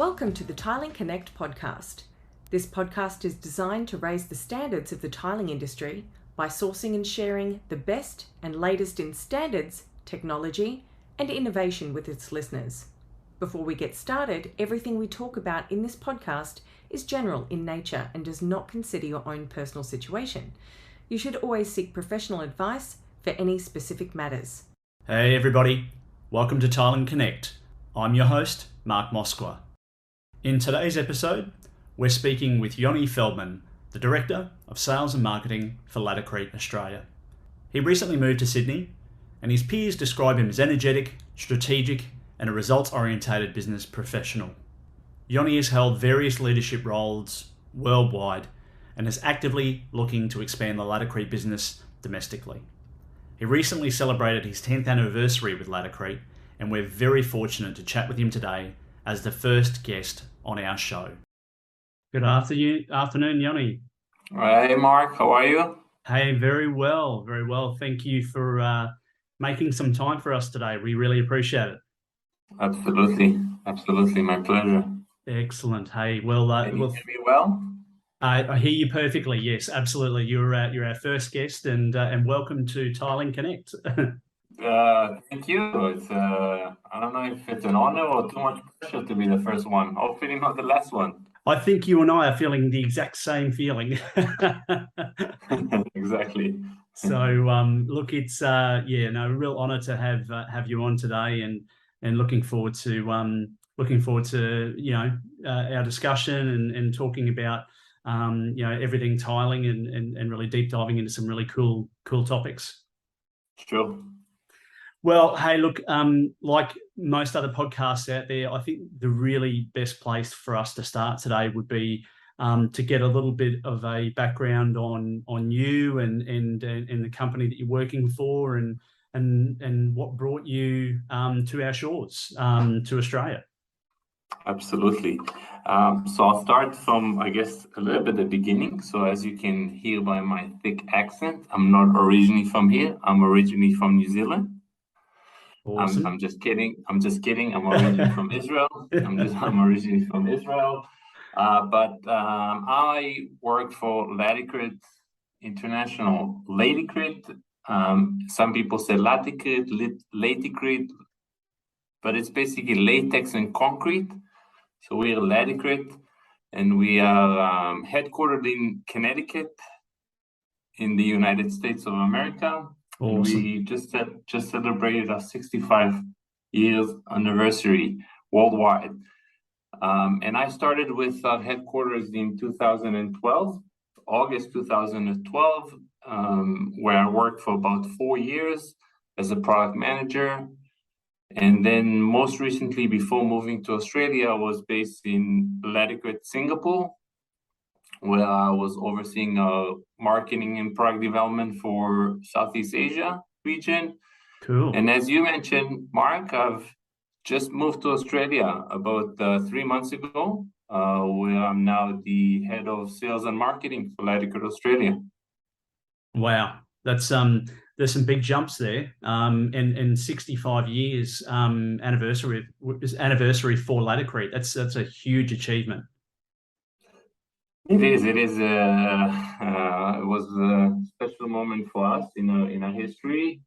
Welcome to the Tiling Connect podcast. This podcast is designed to raise the standards of the tiling industry by sourcing and sharing the best and latest in standards, technology, and innovation with its listeners. Before we get started, everything we talk about in this podcast is general in nature and does not consider your own personal situation. You should always seek professional advice for any specific matters. Hey everybody, welcome to Tiling Connect. I'm your host, Mark Moskwa. In today's episode, we're speaking with Yoni Feldman, the Director of Sales and Marketing for Laticrete Australia. He recently moved to Sydney, and his peers describe him as energetic, strategic, and a results-orientated business professional. Yoni has held various leadership roles worldwide and is actively looking to expand the Laticrete business domestically. He recently celebrated his 10th anniversary with Laticrete, and we're very fortunate to chat with him today as the first guest on our show. Good afternoon, Yoni. Hey, Mark, how are you? Hey, very well. Thank you for making some time for us today. We really appreciate it. Absolutely, my pleasure. Excellent. Hey, well, Can you hear me well? I hear you perfectly. Yes, absolutely. You're our first guest, and welcome to Tiling Connect. Thank you. It's I don't know if it's an honor or too much pressure to be the first one. Hopefully not the last one. I think you and I are feeling the exact same feeling. Exactly. So, look, it's a real honor to have you on today, and looking forward to our discussion and talking about everything tiling and really deep diving into some really cool topics. Sure. Well, hey, look, like most other podcasts out there, I think the really best place for us to start today would be to get a little bit of a background on you and the company that you're working for and what brought you to our shores, to Australia. Absolutely. So I'll start from, I guess, a little bit at the beginning. So as you can hear by my thick accent, I'm not originally from here. I'm originally from New Zealand. Awesome. I'm just kidding. I'm originally from Israel. I'm originally from Israel. But I work for Laticrete International. Laticrete. Some people say Laticrete, but it's basically latex and concrete. So we're Laticrete, and we are headquartered in Connecticut, in the United States of America. Awesome. We just celebrated our 65 years anniversary worldwide. And I started with our headquarters in 2012, August 2012, where I worked for about 4 years as a product manager. And then most recently, before moving to Australia, I was based in Laticrete, Singapore, where I was overseeing marketing and product development for Southeast Asia region. Cool. And as you mentioned, Mark, I've just moved to Australia about 3 months ago, where I'm now the head of sales and marketing for Laticrete Australia. Wow, that's there's some big jumps there, and 65 years anniversary for Laticrete. That's a huge achievement. It is. It was a special moment for us in our history.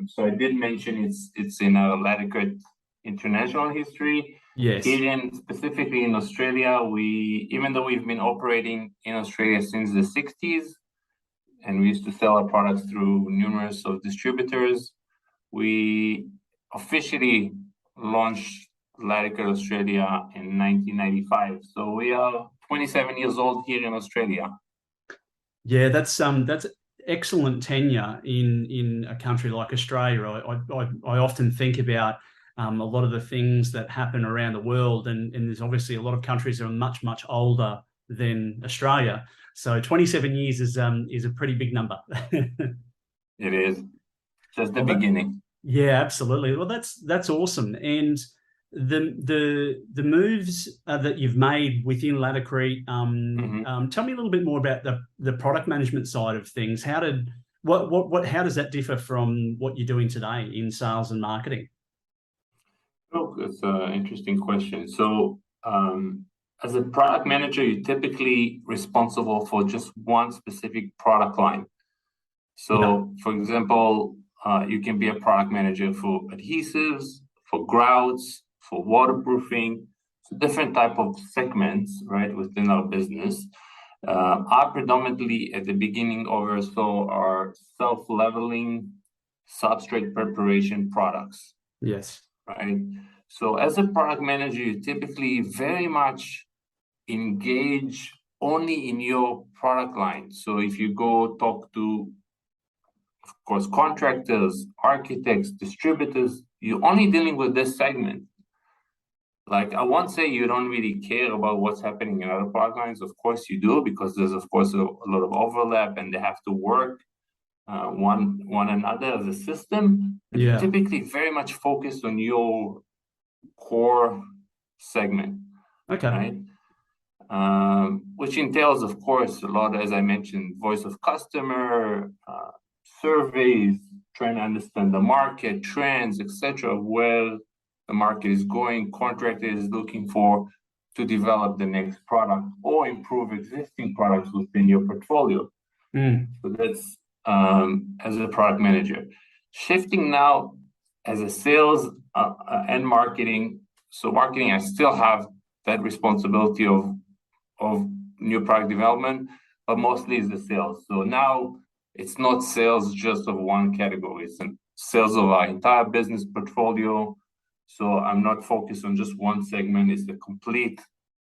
So I did mention it's in our Laticrete international history. Yes. Here specifically in Australia, even though we've been operating in Australia since the 60s, and we used to sell our products through numerous of distributors, we officially launched Laticrete Australia in 1995. So we are 27 years old here in Australia. Yeah, that's excellent tenure in a country like Australia. I often think about a lot of the things that happen around the world, and there's obviously a lot of countries that are much older than Australia. So 27 years is a pretty big number. It is just the beginning. Yeah, absolutely. Well, that's awesome. And the moves that you've made within Laticrete, tell me a little bit more about the product management side of things. How does that differ from what you're doing today in sales and marketing? Oh, that's an interesting question. So as a product manager, you're typically responsible for just one specific product line. So, for example, you can be a product manager for adhesives, for grouts, for waterproofing, so different type of segments, right, within our business. I predominantly at the beginning oversaw our self-leveling substrate preparation products. Yes. Right. So as a product manager, you typically very much engage only in your product line. So if you go talk to, of course, contractors, architects, distributors, you're only dealing with this segment. Like, I won't say you don't really care about what's happening in other product lines. Of course you do, because there's, of course, a lot of overlap and they have to work one another as a system. But you typically very much focused on your core segment. Okay. Right? Which entails, of course, a lot, as I mentioned, voice of customer, surveys, trying to understand the market, trends, etc., where the market is going, contractor is looking for to develop the next product or improve existing products within your portfolio. So that's as a product manager. Shifting now as a sales and marketing. So marketing, I still have that responsibility of new product development, but mostly is the sales. So now it's not sales just of one category, it's sales of our entire business portfolio. So I'm not focused on just one segment, it's the complete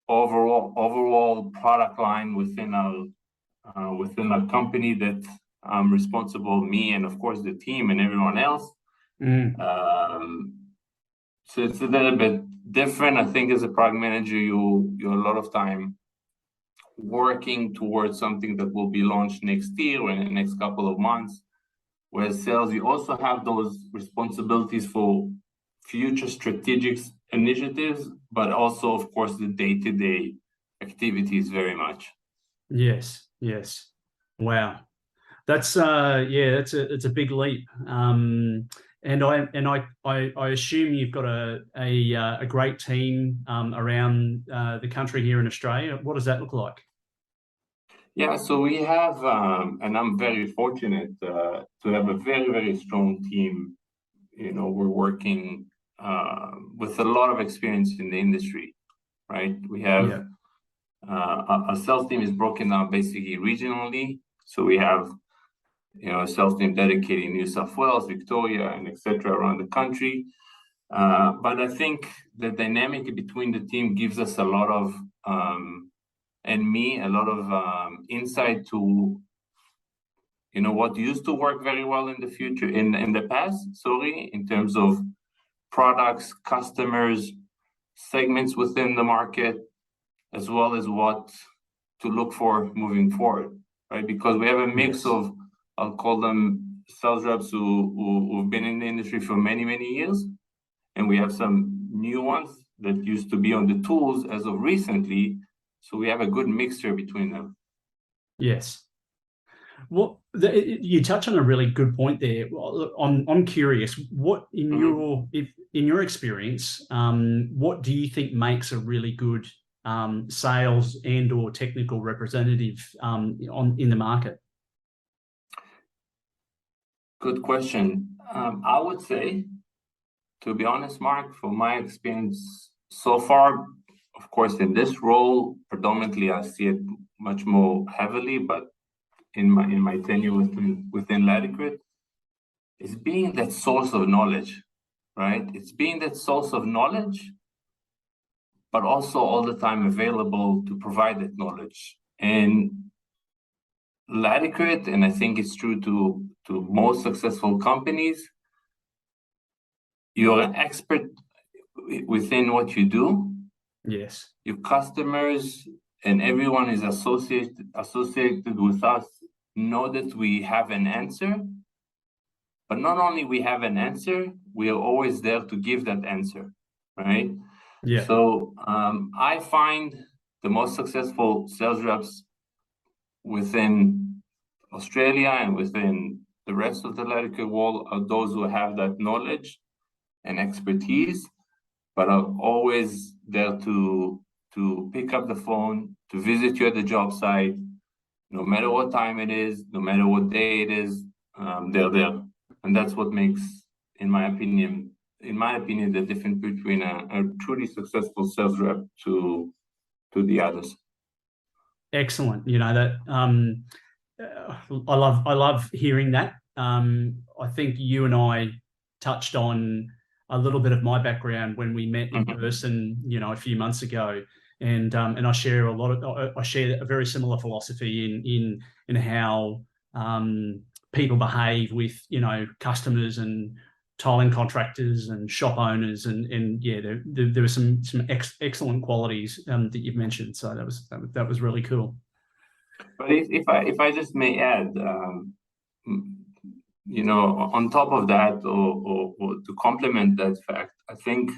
overall product line within our company that I'm responsible, me and of course the team and everyone else. So it's a little bit different. I think as a product manager, you're a lot of time working towards something that will be launched next year or in the next couple of months. Whereas sales, you also have those responsibilities for future strategic initiatives, but also, of course, the day-to-day activities very much. Yes. Wow. That's it's a big leap. And I assume you've got a great team around the country here in Australia. What does that look like? Yeah, so we have, and I'm very fortunate to have a very, very strong team. We're working with a lot of experience in the industry, right? We have our sales team is broken down basically regionally. So we have a sales team dedicated in New South Wales, Victoria, and etc. around the country. But I think the dynamic between the team gives us a lot of, and me, a lot of insight to, what used to work very well in the future, in the past, in terms of products, customers, segments within the market, as well as what to look for moving forward, right? Because we have a mix of, I'll call them sales reps who've been in the industry for many, many years. And we have some new ones that used to be on the tools as of recently. So we have a good mixture between them. Yes. Well, you touch on a really good point there. I'm curious, what in your experience, what do you think makes a really good sales and/or technical representative in the market? Good question. I would say, to be honest, Mark, from my experience so far, of course, in this role, predominantly I see it much more heavily, but in my tenure within Laticrete, is being that source of knowledge, right? It's being that source of knowledge, but also all the time available to provide that knowledge. And Laticrete, and I think it's true to most successful companies, you're an expert within what you do. Yes. Your customers and everyone is associated with us know that we have an answer. But not only we have an answer, we are always there to give that answer, right? Yeah. So I find the most successful sales reps within Australia and within the rest of the Laticrete world are those who have that knowledge and expertise, but I'm always there to pick up the phone, to visit you at the job site, no matter what time it is, no matter what day it is, they're there. And that's what makes, in my opinion, the difference between a truly successful sales rep to the others. Excellent. That I love hearing that. I think you and I touched on a little bit of my background when we met in person, a few months ago, and I share a very similar philosophy in how people behave with customers and tiling contractors and shop owners, and yeah, there were some excellent qualities that you've mentioned. So that was really cool. But if I just may add, on top of that, or to complement that fact, I think,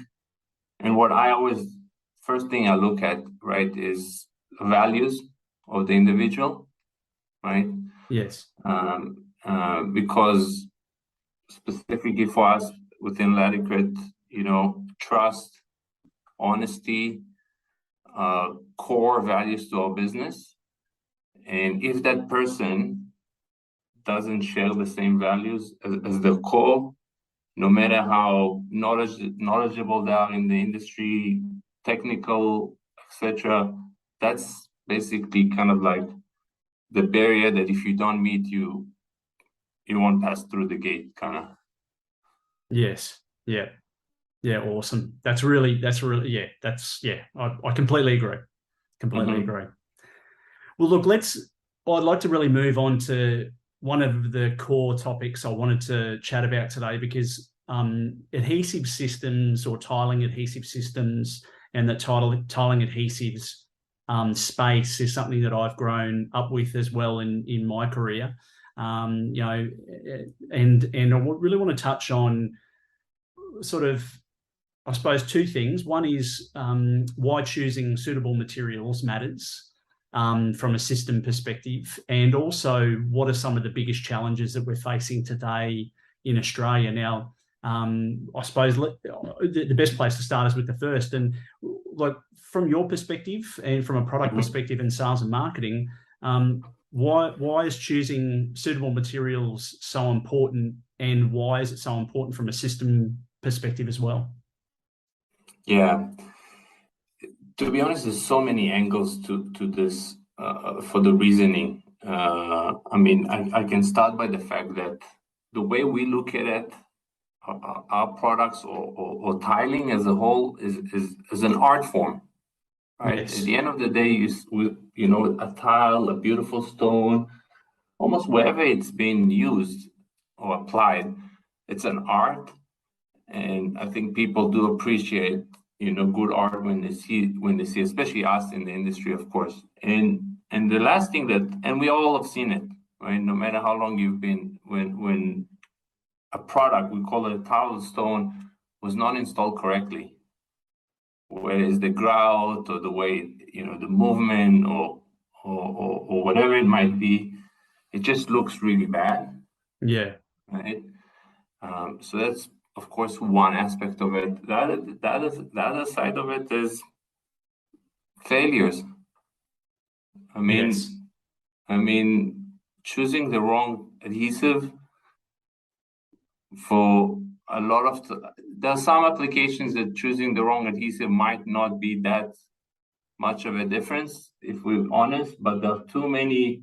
and what I always, first thing I look at, right, is values of the individual, right? Yes. Because specifically for us within Laticrete, trust, honesty, core values to our business. And if that person doesn't share the same values as the core, no matter how knowledgeable they are in the industry, technical, etc., that's basically kind of like the barrier that if you don't meet, you won't pass through the gate, kind of. Yes. Yeah. Yeah. Awesome. I completely agree. Completely agree. Well, look, I'd like to really move on to one of the core topics I wanted to chat about today, because adhesive systems, or tiling adhesive systems, and the tiling adhesives space is something that I've grown up with as well in my career. And I really want to touch on sort of, I suppose, two things. One is why choosing suitable materials matters from a system perspective, and also what are some of the biggest challenges that we're facing today in Australia. Now, I suppose the best place to start is with the first, and like from your perspective and from a product perspective in sales and marketing, why is choosing suitable materials so important, and why is it so important from a system perspective as well? Yeah, to be honest, there's so many angles to this for the reasoning. I can start by the fact that the way we look at it, our products or tiling as a whole is an art form, right? Yes. At the end of the day, a tile, a beautiful stone, almost wherever it's been used or applied, it's an art. And I think people do appreciate, good art when they see, especially us in the industry, of course. And the last thing and we all have seen it, right? No matter how long you've been, when a product, we call it a tile stone, was not installed correctly, whereas the grout or the way, the movement or whatever it might be, it just looks really bad. Yeah. Right. So that's, of course, one aspect of it. The other side of it is failures. Yes. Choosing the wrong adhesive for a lot of there are some applications that choosing the wrong adhesive might not be that much of a difference, if we're honest, but there are too many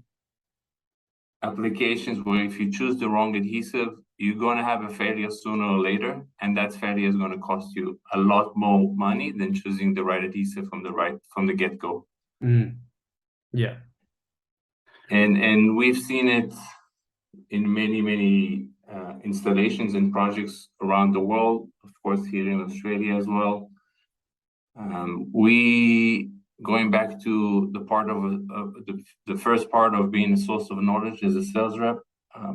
applications where if you choose the wrong adhesive, you're going to have a failure sooner or later, and that failure is going to cost you a lot more money than choosing the right adhesive from the get-go. Yeah. And we've seen it in many installations and projects around the world, of course here in Australia as well. Going back to the part of the first part of being a source of knowledge as a sales rep,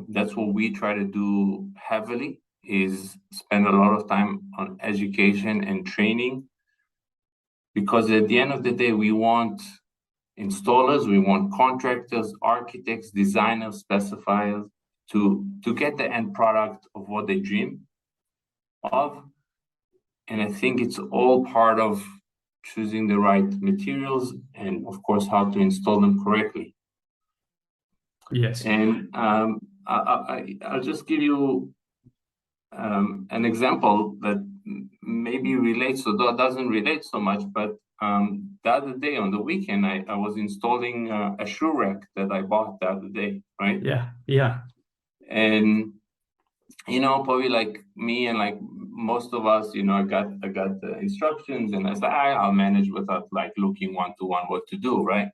that's what we try to do heavily, is spend a lot of time on education and training, because at the end of the day, we want installers, we want contractors, architects, designers, specifiers to get the end product of what they dream of. And I think it's all part of choosing the right materials and, of course, how to install them correctly. Yes. And I'll just give you an example that maybe relates, so that doesn't relate so much, but the other day on the weekend, I was installing a shoe rack that I bought the other day, right? Yeah. And probably like me and like most of us, I got the instructions, and I said, I'll manage without like looking one-to-one what to do, right?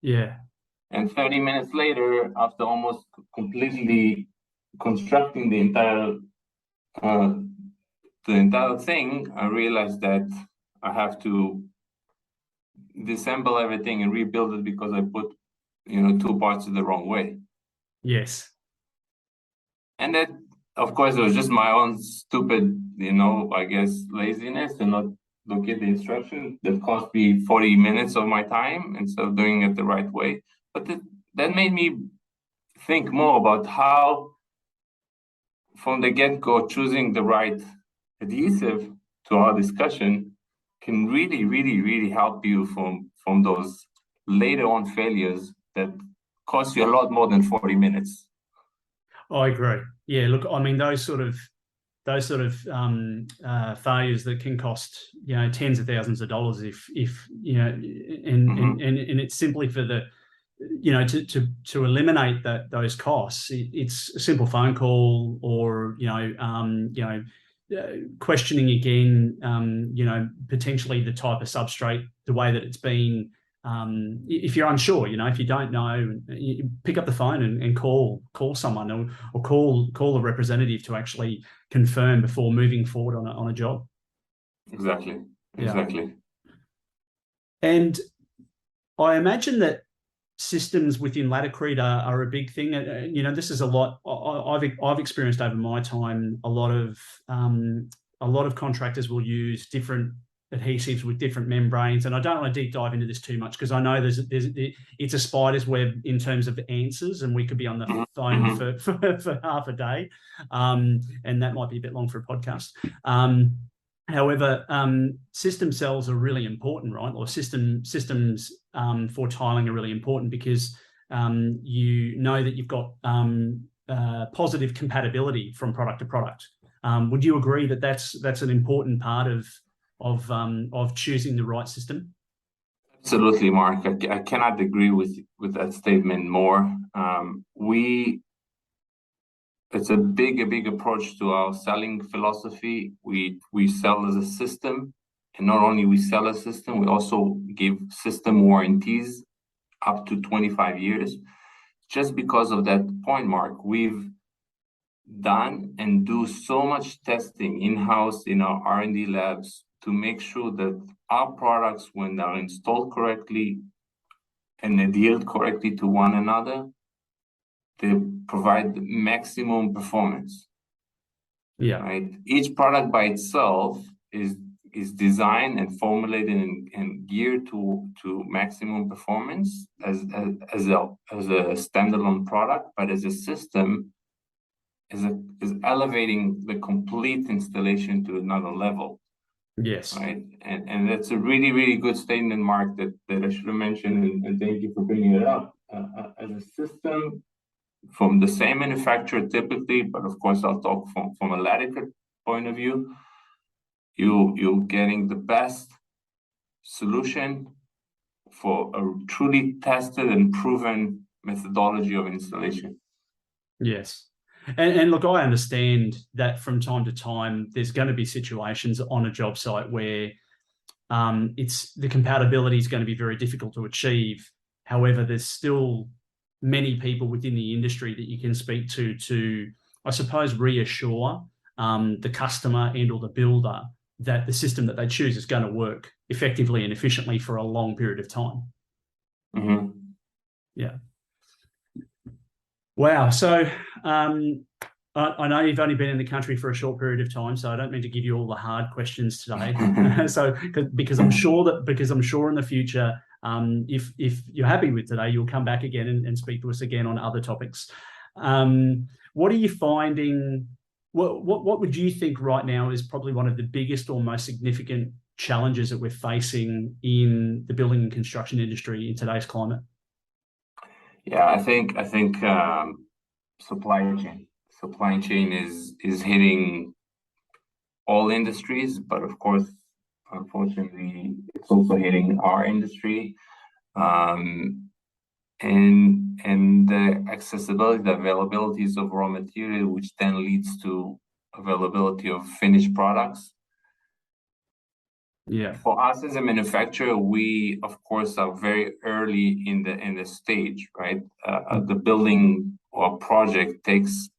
Yeah. And 30 minutes later, after almost completely constructing the entire thing, I realized that I have to disassemble everything and rebuild it because I put, two parts the wrong way. Yes. And that, of course, it was just my own stupid, I guess, laziness and not look at the instructions that cost me 40 minutes of my time instead of doing it the right way. But that made me think more about how, from the get-go, choosing the right adhesive to our discussion can really, really, really help you from those later on failures that cost you a lot more than 40 minutes. I agree. Yeah, look, I mean, those sort of failures that can cost tens of thousands of dollars if and it's simply for the to eliminate those costs. It's a simple phone call or questioning again, potentially the type of substrate, the way that it's been. If you're unsure, if you don't know, you pick up the phone and call someone or call a representative to actually confirm before moving forward on a job. Exactly. Yeah. And I imagine that systems within Laticrete are a big thing. This is a lot. I've experienced over my time a lot of contractors will use different adhesives with different membranes, and I don't want to deep dive into this too much because I know it's a spider's web in terms of answers, and we could be on the phone for half a day, and that might be a bit long for a podcast. However, system cells are really important, right? Or systems for tiling are really important because you know that you've got positive compatibility from product to product. Would you agree that that's an important part of choosing the right system? Absolutely, Mark. I cannot agree with that statement more. It's a big approach to our selling philosophy. We sell as a system, and not only we sell a system, we also give system warranties up to 25 years. Just because of that point, Mark, we've done and do so much testing in-house in our R&D labs to make sure that our products, when they're installed correctly and adhered correctly to one another, they provide maximum performance. Yeah. Right. Each product by itself is designed and formulated and geared to maximum performance as a standalone product, but as a system is elevating the complete installation to another level. Yes. Right. And that's a really, really good statement, Mark, that I should have mentioned, and thank you for bringing it up. As a system from the same manufacturer typically, but of course I'll talk from a Laticrete point of view, you're getting the best solution for a truly tested and proven methodology of installation. Yes. And look, I understand that from time to time, there's going to be situations on a job site where it's the compatibility is going to be very difficult to achieve. However, there's still many people within the industry that you can speak to, I suppose, reassure the customer and or the builder that the system that they choose is going to work effectively and efficiently for a long period of time. Mm-hmm. Yeah. Wow. So I know you've only been in the country for a short period of time, so I don't mean to give you all the hard questions today. So because I'm sure in the future, if you're happy with today, you'll come back again and speak to us again on other topics. What are you finding What would you think right now is probably one of the biggest or most significant challenges that we're facing in the building and construction industry in today's climate? Yeah, I think supply chain is hitting all industries, but of course, unfortunately, it's also hitting our industry. And the accessibility, the availabilities of raw material, which then leads to availability of finished products. Yeah. For us as a manufacturer, we of course are very early in the stage, right? The building or project takes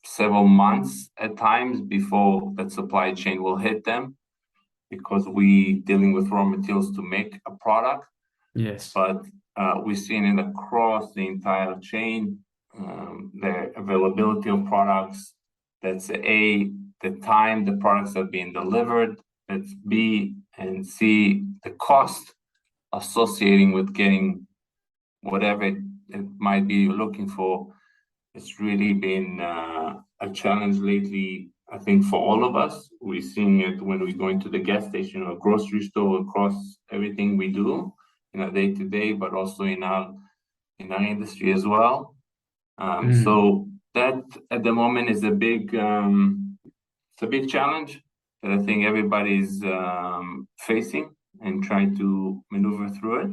several months at times before that supply chain will hit them, because we dealing with raw materials to make a product. Yes. But we've seen it across the entire chain, the availability of products. That's A, the time the products are being delivered. That's B, and C, the cost associating with getting whatever it might be you're looking for. It's really been a challenge lately, I think, for all of us. We're seeing it when we go into the gas station or grocery store, across everything we do in our day-to-day, but also in our industry as well. So that at the moment is a big challenge that I think everybody's facing and trying to maneuver through it.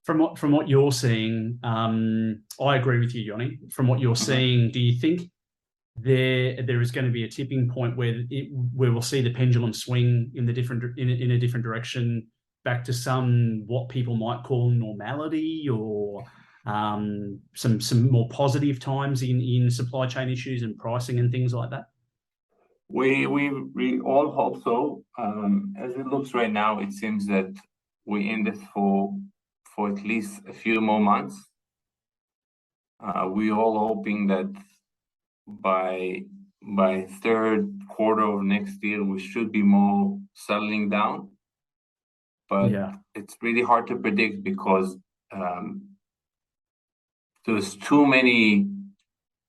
From what you're seeing, I agree with you, Yoni. From what you're seeing, do you think there is going to be a tipping point where we'll see the pendulum swing in a different direction, back to what people might call normality, or some more positive times in supply chain issues and pricing and things like that? We all hope so. As it looks right now, it seems that we're in this for at least a few more months. We're all hoping that by third quarter of next year, we should be more settling down. But it's really hard to predict, because there's too many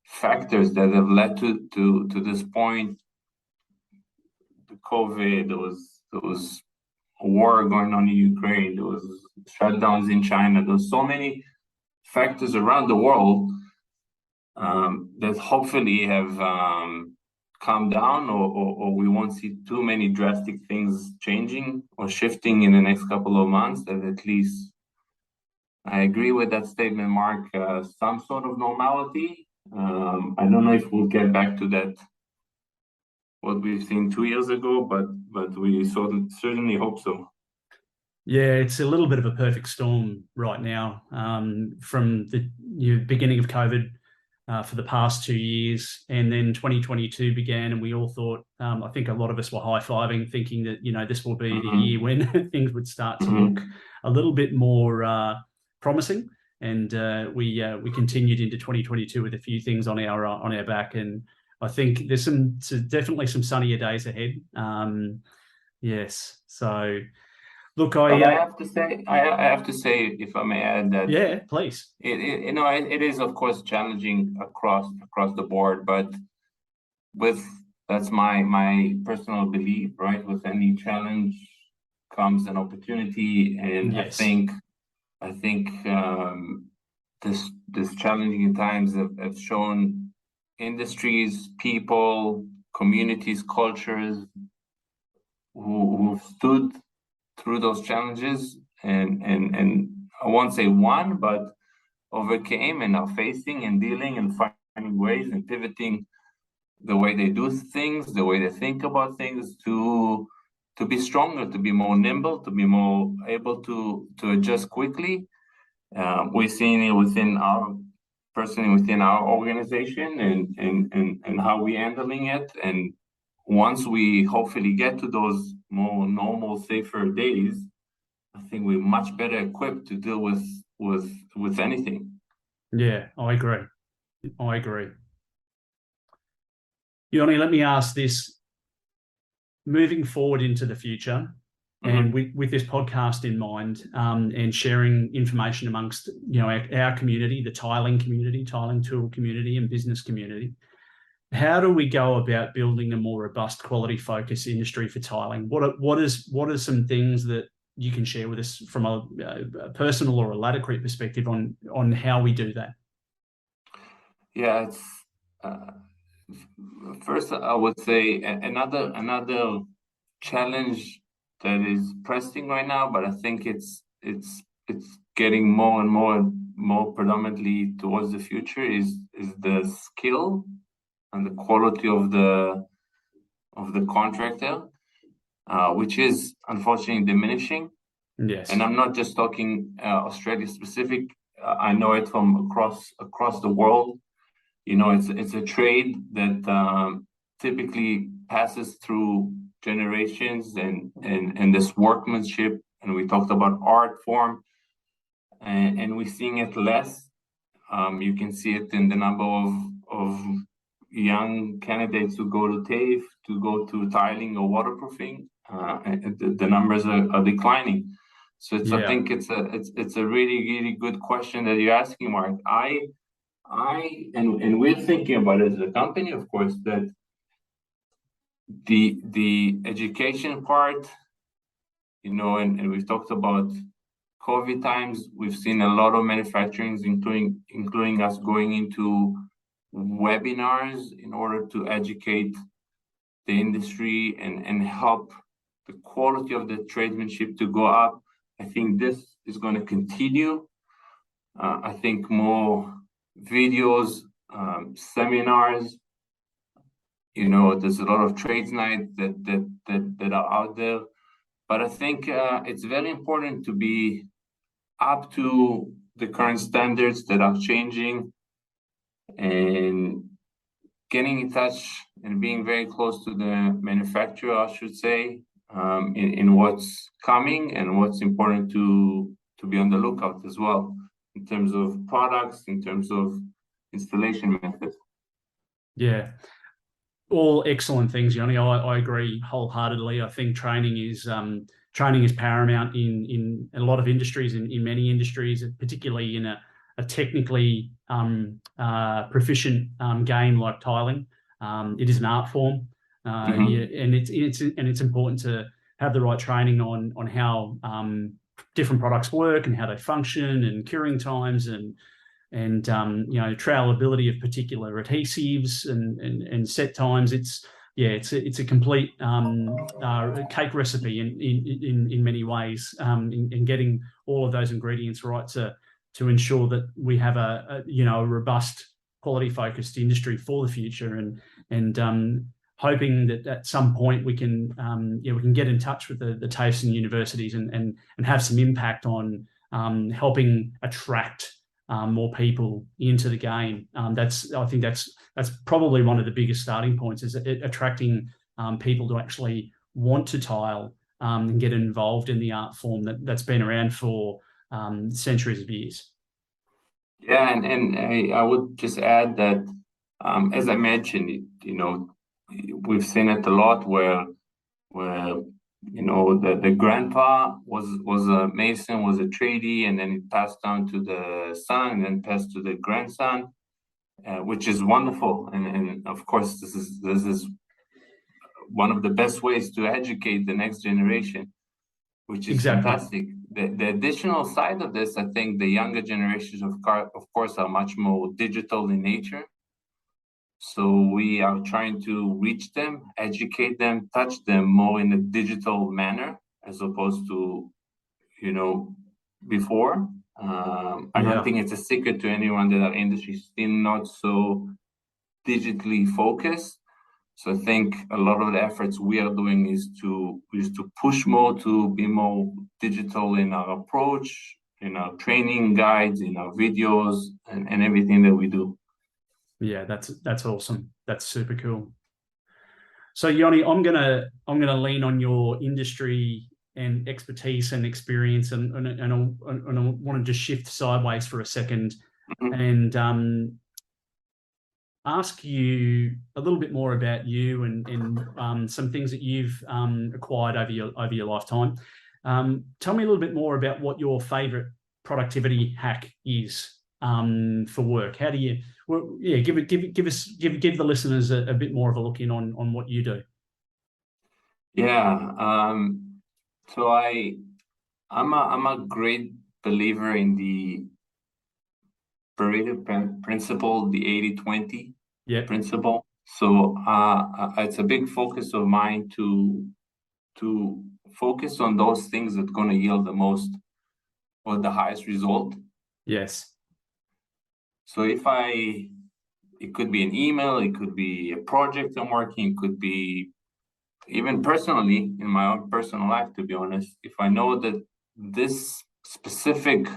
factors that have led to this point. The COVID, there was a war going on in Ukraine, there was shutdowns in China. There's so many factors around the world that hopefully have calmed down, or we won't see too many drastic things changing or shifting in the next couple of months. That at least, I agree with that statement, Mark, some sort of normality. I don't know if we'll get back to that, what we've seen 2 years ago, but we certainly hope so. Yeah, it's a little bit of a perfect storm right now, from the beginning of COVID for the past 2 years, and then 2022 began, and we all thought, I think a lot of us were high-fiving, thinking that this will be the year when things would start to look a little bit more promising, and we continued into 2022 with a few things on our back, and I think there's definitely some sunnier days ahead. Yes, so. Look, I have to say, if I may add that. Yeah, please. It is of course challenging across the board, but that's my personal belief, right? With any challenge comes an opportunity, and yes. I think this challenging times have shown industries, people, communities, cultures who stood through those challenges and I won't say won, but overcame, and are facing and dealing and finding ways and pivoting the way they do things, the way they think about things, to be stronger, to be more nimble, to be more able to adjust quickly. We've seen it within our organization and how we're handling it. And once we hopefully get to those more normal, safer days, I think we're much better equipped to deal with anything. Yeah, I agree. Yoni, let me ask this. Moving forward into the future, and with this podcast in mind, and sharing information amongst our community, the tiling community, tiling tool community, and business community, How do we go about building a more robust, quality-focused industry for tiling? What are some things that you can share with us from a personal or a Laticrete perspective on how we do that? Yeah, it's uh, first I would say another challenge that is pressing right now, but I think it's getting more and more predominantly towards the future is the skill and the quality of the contractor, which is unfortunately diminishing. Yes. And I'm not just talking Australia specific. I know it from across the world. It's a trade that typically passes through generations and this workmanship. And we talked about art form, and we're seeing it less. You can see it in the number of young candidates who go to TAFE, to go to tiling or waterproofing. The numbers are declining. So I think it's a really good question that you're asking, Mark. And we're thinking about it as a company, of course, that the education part, and we've talked about COVID times. We've seen a lot of manufacturings, including us, going into webinars in order to educate the industry and help the quality of the tradesmanship to go up. I think this is going to continue. I think more videos, seminars. There's a lot of trades nights that are out there, but I think it's very important to be up to the current standards that are changing and getting in touch and being very close to the manufacturer, I should say, in what's coming and what's important to be on the lookout as well, in terms of products, in terms of installation methods. Yeah. All excellent things, Yoni. I agree wholeheartedly. I think training is paramount in a lot of industries, in many industries, particularly in a technically proficient game like tiling. It is an art form, and it's important to have the right training on how different products work and how they function, and curing times and trailability of particular adhesives and set times. It's a complete cake recipe in many ways, in getting all of those ingredients right to ensure that we have a robust, quality focused industry for the future, and hoping that at some point we can get in touch with the TAFEs and universities and have some impact on helping attract more people into the game. I think that's probably one of the biggest starting points, is attracting people to actually want to tile and get involved in the art form that's been around for centuries of years. Yeah, and I would just add that, as I mentioned, we've seen it a lot where the grandpa was a mason, was a tradie, and then it passed down to the son, and then passed to the grandson, which is wonderful. And of course, this is one of the best ways to educate the next generation, which is fantastic. The additional side of this, I think the younger generations of course are much more digital in nature. So we are trying to reach them, educate them, touch them more in a digital manner, as opposed to, before. I don't think it's a secret to anyone that our industry is still not so digitally focused. So I think a lot of the efforts we are doing is to push more, to be more digital in our approach, in our training guides, in our videos, and everything that we do. Yeah, that's awesome. That's super cool. So Yoni, I'm gonna lean on your industry and expertise and experience, and I want to just shift sideways for a second, and ask you a little bit more about you and some things that you've acquired over your lifetime. Tell me a little bit more about what your favorite productivity hack is. for work? How do you? Well, yeah, give the listeners a bit more of a look in on what you do. Yeah. So I'm a great believer in the Pareto principle, the 80-20 principle. So it's a big focus of mine to focus on those things that are going to yield the most or the highest result. Yes. So it could be an email, it could be a project I'm working, it could be even personally in my own personal life, to be honest. If I know that this specific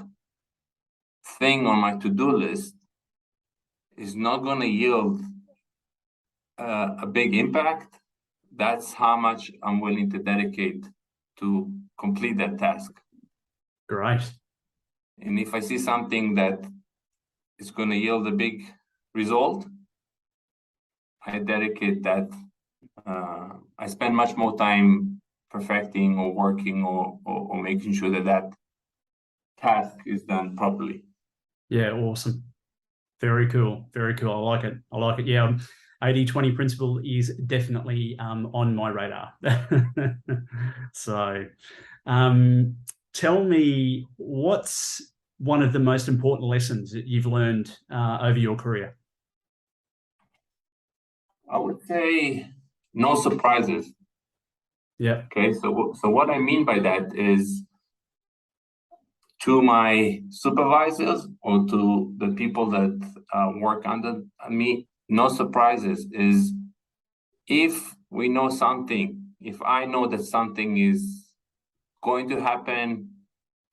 thing on my to-do list is not going to yield a big impact, that's how much I'm willing to dedicate to complete that task. Great. And if I see something that is going to yield a big result, I dedicate that. I spend much more time perfecting or working or making sure that task is done properly. Yeah, awesome. Very cool. Very cool. I like it. I like it. Yeah. 80-20 principle is definitely on my radar. So tell me, what's one of the most important lessons that you've learned over your career? I would say no surprises. Yeah. Okay. So what I mean by that is, to my supervisors or to the people that work under me, no surprises is, if we know something, if I know that something is going to happen,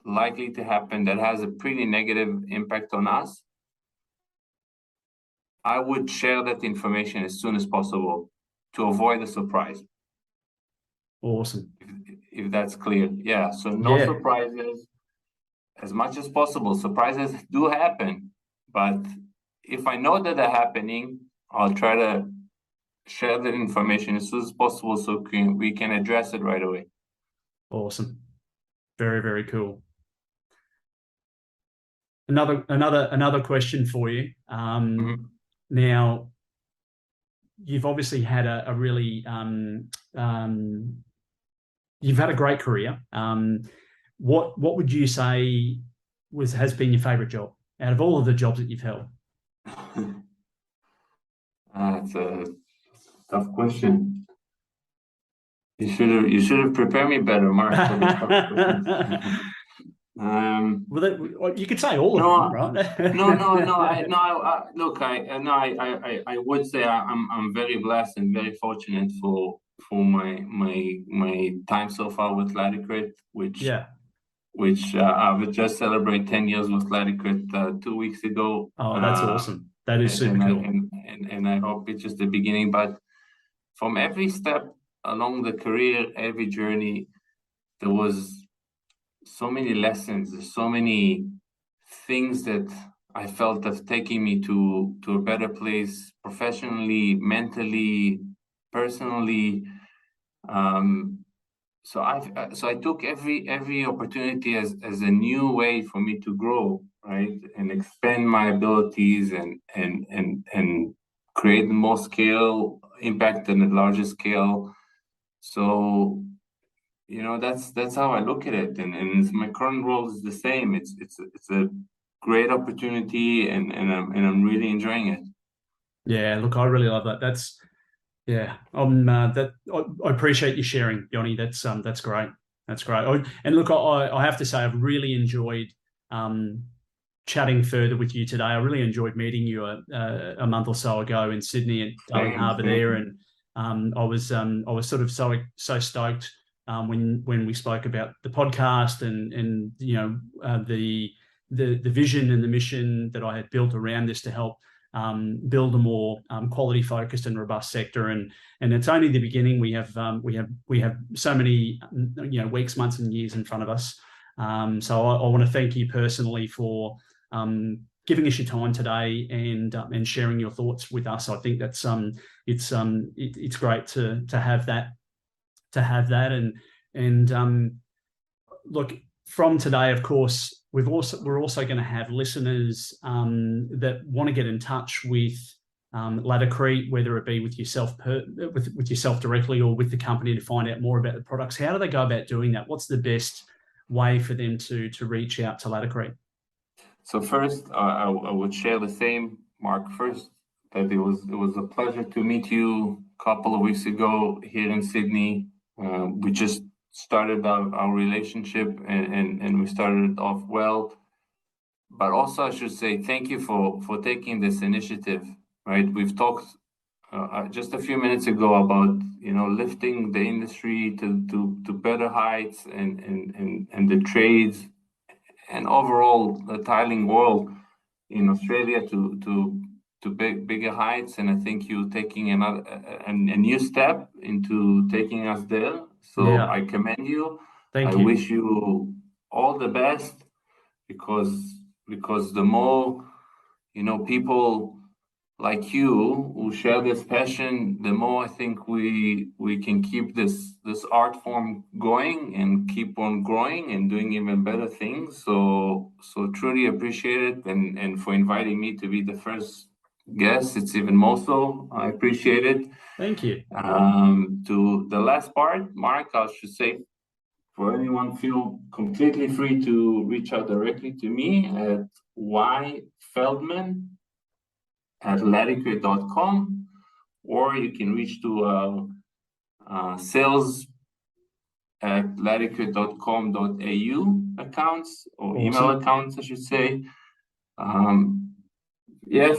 likely to happen, that has a pretty negative impact on us, I would share that information as soon as possible to avoid a surprise. Awesome. If that's clear. Yeah. So no surprises. As much as possible. Surprises do happen, but if I know that they're happening, I'll try to share the information as soon as possible so we can address it right away. Awesome. Very, very cool. Another question for you. Now, you've obviously had a really you've had a great career. What would you say has been your favorite job out of all of the jobs that you've held? That's a tough question. You should have prepared me better, Mark, for this tough question. Well, you could say all of them, right? Look, I would say I'm very blessed and very fortunate for my time so far with Laticrete, which I've just celebrated 10 years with Laticrete 2 weeks ago. Oh, that's awesome. That is super cool. And I hope it's just the beginning. But from every step along the career, every journey, there was so many lessons, so many things that I felt have taken me to a better place professionally, mentally, personally. So I took every opportunity as a new way for me to grow, right, and expand my abilities and create more scale, impact on a larger scale. So, that's how I look at it, and my current role is the same. It's a great opportunity, and I'm really enjoying it. Yeah, look, I really love that. I appreciate you sharing, Yoni. That's great. That's great. And look, I have to say, I've really enjoyed chatting further with you today. I really enjoyed meeting you a month or so ago in Sydney at Darling Harbour there, and I was sort of so stoked when we spoke about the podcast and the vision and the mission that I had built around this to help build a more quality focused and robust sector, and it's only the beginning. We have so many weeks, months, and years in front of us. So I want to thank you personally for giving us your time today and sharing your thoughts with us. I think that's it's great to have that and look, from today, of course, we're also going to have listeners that want to get in touch with Laticrete, whether it be with yourself with yourself directly or with the company to find out more about the products. How do they go about doing that? What's the best way for them to reach out to Laticrete? So first, I would share the same, Mark. First, that it was a pleasure to meet you a couple of weeks ago here in Sydney. We just started our relationship, and we started off well. But also, I should say thank you for taking this initiative. Right, we've talked just a few minutes ago about lifting the industry to better heights and the trades and overall the tiling world in Australia to bigger heights. And I think you're taking a new step into taking us there. So Yeah. I commend you. Thank I you. wish you all the best, because the more people like you who share this passion, the more I think we can keep this art form going and keep on growing and doing even better things. So truly appreciate it, and for inviting me to be the first guest. It's even more so. I appreciate it. Thank you. To the last part, Mark, I should say, for anyone, feel completely free to reach out directly to me at yfeldman@laticrete.com, or you can reach to sales@laticrete.com.au accounts, or Awesome. email accounts, I should say.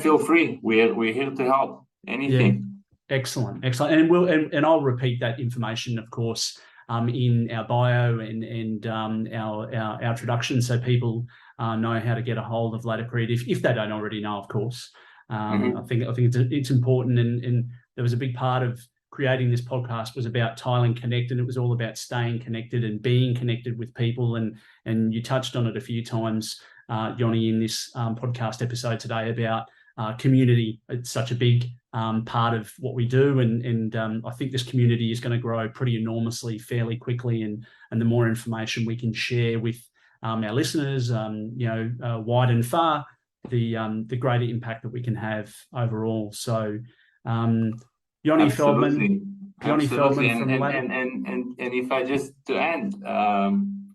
Feel free. We're here to help. Anything. Yeah. Excellent. And I'll repeat that information, of course, in our bio and our introduction, so people know how to get a hold of Laticrete if they don't already know, of course. I think it's important, and there was a big part of creating this podcast was about Tiling Connect, and it was all about staying connected and being connected with people. And you touched on it a few times, Yoni, in this podcast episode today about community. It's such a big part of what we do, and I think this community is going to grow pretty enormously, fairly quickly, and the more information we can share with our listeners, wide and far, the greater impact that we can have overall. So, Yoni Feldman from and if I just to end,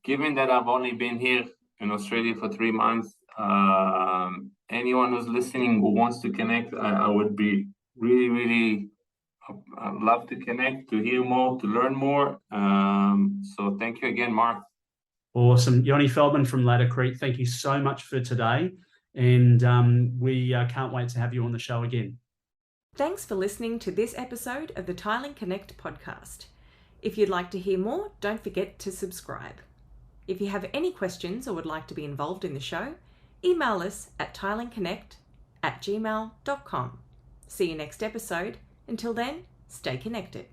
given that I've only been here in Australia for 3 months, anyone who's listening who wants to connect, I would be really, really, I'd love to connect, to hear more, to learn more. So thank you again, Mark. Awesome. Yoni Feldman from Laticrete, thank you so much for today. And we can't wait to have you on the show again. Thanks for listening to this episode of the Tiling Connect podcast. If you'd like to hear more, don't forget to subscribe. If you have any questions or would like to be involved in the show, email us at tilingconnect@gmail.com. See you next episode. Until then, stay connected.